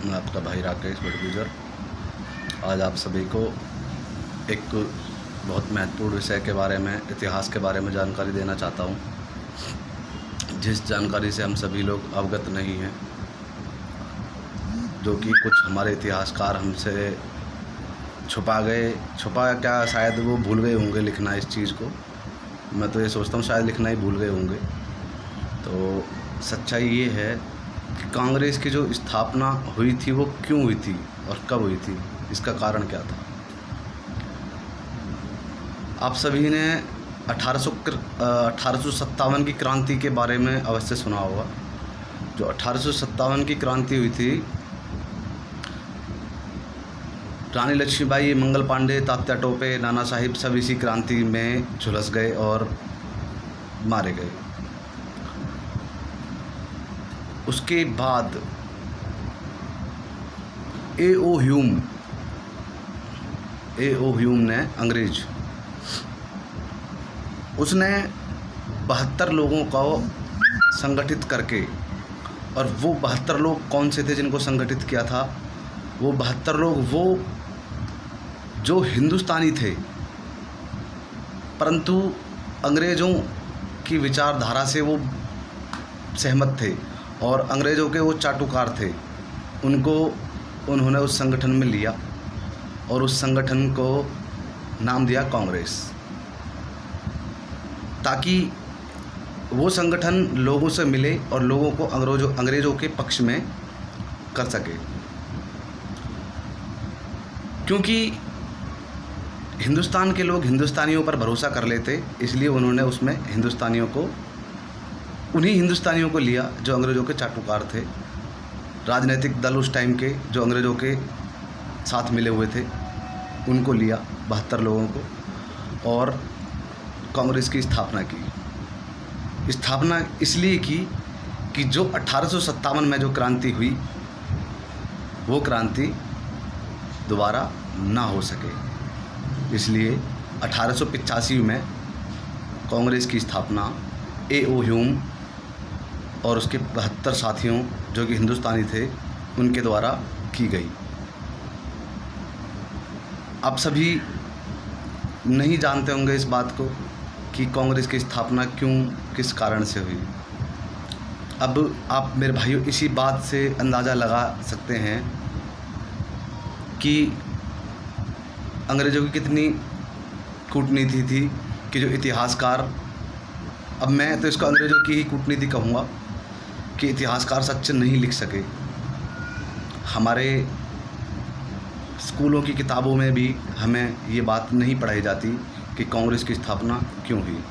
मैं आपका भाई राकेश बड़गुजर आज आप सभी को एक बहुत महत्वपूर्ण विषय के बारे में, इतिहास के बारे में जानकारी देना चाहता हूँ, जिस जानकारी से हम सभी लोग अवगत नहीं हैं, जो कि कुछ हमारे इतिहासकार हमसे छुपा क्या, शायद वो भूल गए होंगे लिखना इस चीज़ को। मैं तो ये सोचता हूँ शायद लिखना ही भूल गए होंगे। तो सच्चाई ये है कि कांग्रेस की जो स्थापना हुई थी वो क्यों हुई थी और कब हुई थी, इसका कारण क्या था। आप सभी ने 1857 की क्रांति के बारे में अवश्य सुना होगा। जो 1857 की क्रांति हुई थी, रानी लक्ष्मीबाई, मंगल पांडे, तात्या टोपे, नाना साहिब सब इसी क्रांति में झुलस गए और मारे गए। उसके बाद ए.ओ. ह्यूम ने, अंग्रेज, उसने 72 लोगों को संगठित करके, और वो 72 लोग कौन से थे जिनको संगठित किया था? वो 72 लोग वो जो हिंदुस्तानी थे, परंतु अंग्रेज़ों की विचारधारा से वो सहमत थे और अंग्रेज़ों के वो चाटुकार थे। उन्होंने उस संगठन में लिया और उस संगठन को नाम दिया कांग्रेस, ताकि वो संगठन लोगों से मिले और लोगों को अंग्रेज़ों के पक्ष में कर सके। क्योंकि हिंदुस्तान के लोग हिंदुस्तानियों पर भरोसा कर लेते, इसलिए उन्होंने उसमें उन्हीं हिंदुस्तानियों को लिया जो अंग्रेज़ों के चाटुकार थे। राजनीतिक दल उस टाइम के जो अंग्रेज़ों के साथ मिले हुए थे, उनको लिया, 72 लोगों को, और कांग्रेस की स्थापना की। स्थापना इसलिए की कि जो 1857 में जो क्रांति हुई, वो क्रांति दोबारा ना हो सके, इसलिए 1885 में कांग्रेस की स्थापना ए.ओ. ह्यूम और उसके 72 साथियों जो कि हिंदुस्तानी थे, उनके द्वारा की गई। आप सभी नहीं जानते होंगे इस बात को कि कांग्रेस की स्थापना क्यों, किस कारण से हुई। अब आप मेरे भाइयों इसी बात से अंदाज़ा लगा सकते हैं कि अंग्रेज़ों की कितनी कूटनीति थी कि जो इतिहासकार, अब मैं तो इसको अंग्रेज़ों की ही कूटनीति कहूँगा, कि इतिहासकार सच नहीं लिख सके। हमारे स्कूलों की किताबों में भी हमें ये बात नहीं पढ़ाई जाती कि कांग्रेस की स्थापना क्यों हुई।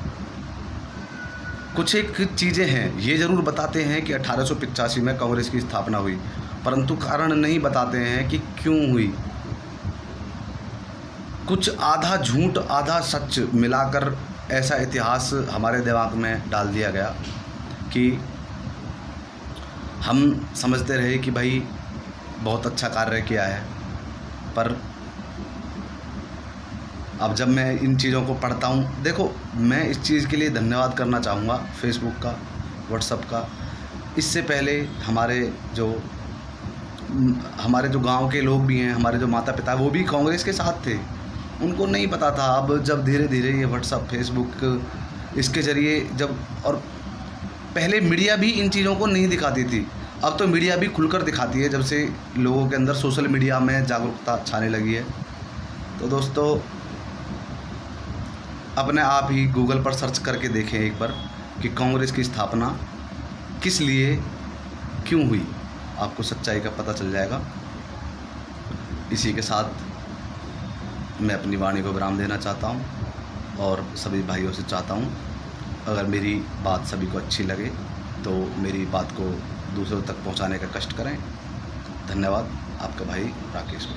कुछ एक चीज़ें हैं, ये ज़रूर बताते हैं कि 1885 में कांग्रेस की स्थापना हुई, परंतु कारण नहीं बताते हैं कि क्यों हुई। कुछ आधा झूठ आधा सच मिलाकर ऐसा इतिहास हमारे दिमाग में डाल दिया गया कि हम समझते रहे कि भाई बहुत अच्छा कार्य किया है। पर अब जब मैं इन चीज़ों को पढ़ता हूँ, देखो, मैं इस चीज़ के लिए धन्यवाद करना चाहूँगा फेसबुक का, व्हाट्सएप का। इससे पहले हमारे जो गांव के लोग भी हैं, हमारे जो माता पिता, वो भी कांग्रेस के साथ थे, उनको नहीं पता था। अब जब धीरे धीरे ये व्हाट्सएप, फेसबुक, इसके ज़रिए जब, और पहले मीडिया भी इन चीज़ों को नहीं दिखाती थी, अब तो मीडिया भी खुलकर दिखाती है जब से लोगों के अंदर सोशल मीडिया में जागरूकता छाने लगी है। तो दोस्तों, अपने आप ही गूगल पर सर्च करके देखें एक बार कि कांग्रेस की स्थापना किस लिए, क्यों हुई, आपको सच्चाई का पता चल जाएगा। इसी के साथ मैं अपनी वाणी को विराम देना चाहता हूं और सभी भाइयों से चाहता हूं, अगर मेरी बात सभी को अच्छी लगे तो मेरी बात को दूसरों तक पहुंचाने का कष्ट करें। धन्यवाद। आपका भाई राकेश।